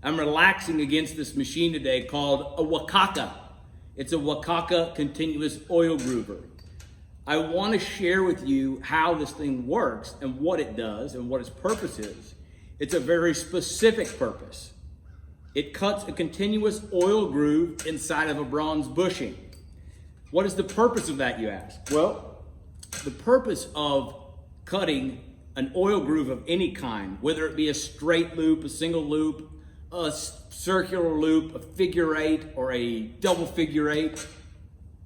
I'm relaxing against this machine today called a Wicaco. It's a Wicaco continuous oil groover. I want to share with you how this thing works and what it does and what its purpose is. It's a very specific purpose. It cuts a continuous oil groove inside of a bronze bushing. What is the purpose of that, you ask? Well, the purpose of cutting an oil groove of any kind, whether it be a straight loop, a single loop, a circular loop, a figure eight, or a double figure eight,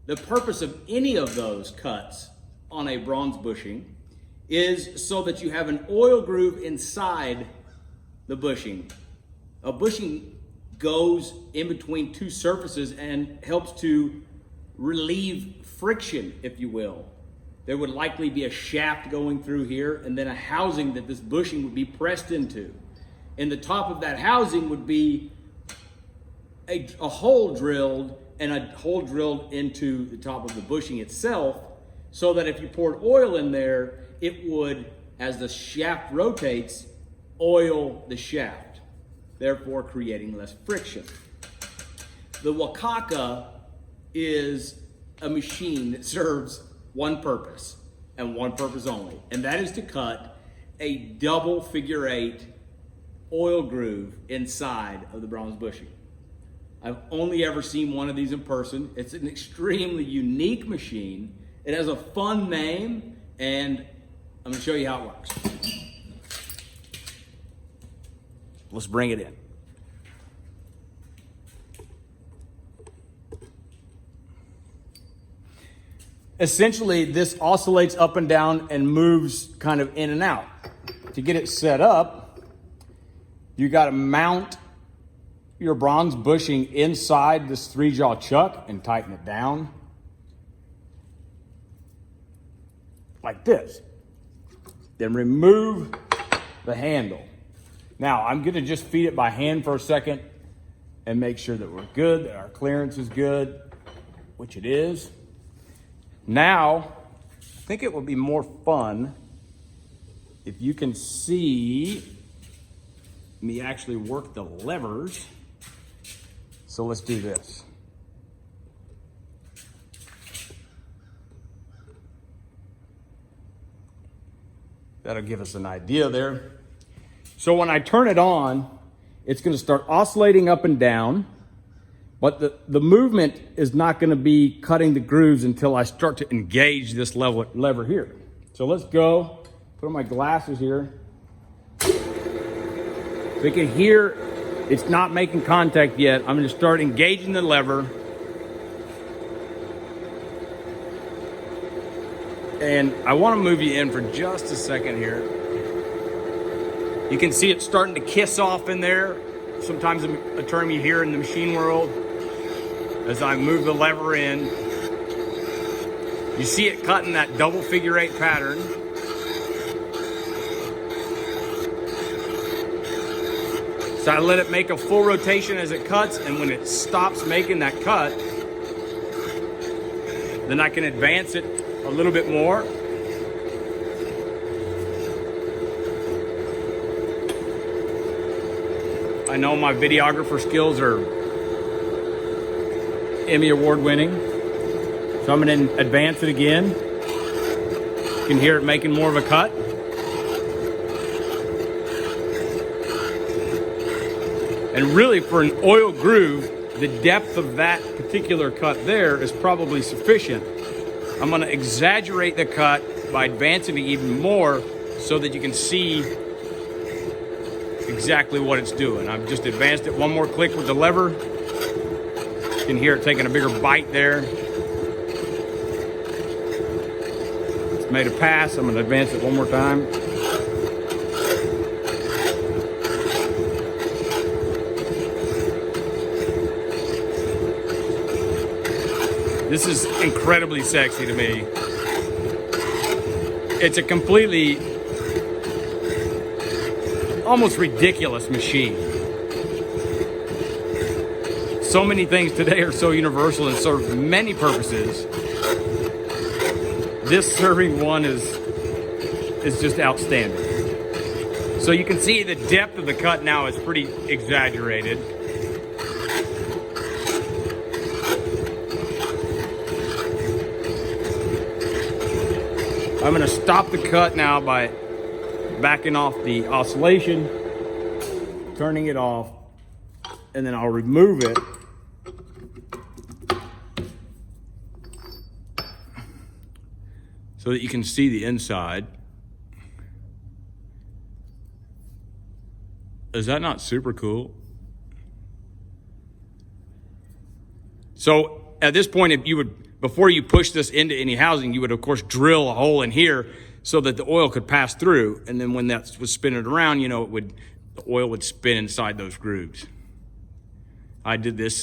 the purpose of any of those cuts on a bronze bushing is so that you have an oil groove inside the bushing. A bushing goes in between two surfaces and helps to relieve friction, if you will. There would likely be a shaft going through here and then a housing that this bushing would be pressed into. And the top of that housing would be a hole drilled, and a hole drilled into the top of the bushing itself, so that if you poured oil in there, it would, as the shaft rotates, oil the shaft, therefore creating less friction. The Wicaco is a machine that serves one purpose and one purpose only, and that is to cut a double figure eight oil groove inside of the bronze bushing. I've only ever seen one of these in person. It's an extremely unique machine. It has a fun name, and I'm gonna show you how it works. Let's bring it in. Essentially, this oscillates up and down and moves kind of in and out. To get it set up, you gotta mount your bronze bushing inside this 3-jaw chuck and tighten it down like this. Then remove the handle. Now I'm gonna just feed it by hand for a second and make sure that we're good, that our clearance is good, which it is. Now, I think it would be more fun if you can see me actually work the levers. So let's do this. That'll give us an idea there. So when I turn it on, it's gonna start oscillating up and down, but the movement is not gonna be cutting the grooves until I start to engage this lever here. So let's go, put on my glasses here. So you can hear it's not making contact yet. I'm gonna start engaging the lever. And I wanna move you in for just a second here. You can see it starting to kiss off in there. Sometimes a term you hear in the machine world. As I move the lever in, you see it cutting that double figure eight pattern. So I let it make a full rotation as it cuts, and when it stops making that cut, then I can advance it a little bit more. I know my videographer skills are Emmy Award winning, so I'm gonna advance it again. You can hear it making more of a cut. And really, for an oil groove, the depth of that particular cut there is probably sufficient. I'm gonna exaggerate the cut by advancing it even more so that you can see exactly what it's doing. I've just advanced it one more click with the lever. You can hear it taking a bigger bite there. It's made a pass. I'm gonna advance it one more time. This is incredibly sexy to me. It's a completely, almost ridiculous machine. So many things today are so universal and serve many purposes. This serving one is just outstanding. So you can see the depth of the cut now is pretty exaggerated. I'm gonna stop the cut now by backing off the oscillation, turning it off, and then I'll remove it. So that you can see the inside. Is that not super cool? So at this point, if you would, before you push this into any housing, you would of course drill a hole in here so that the oil could pass through. And then when that was spinning around, you know, the oil would spin inside those grooves. I did this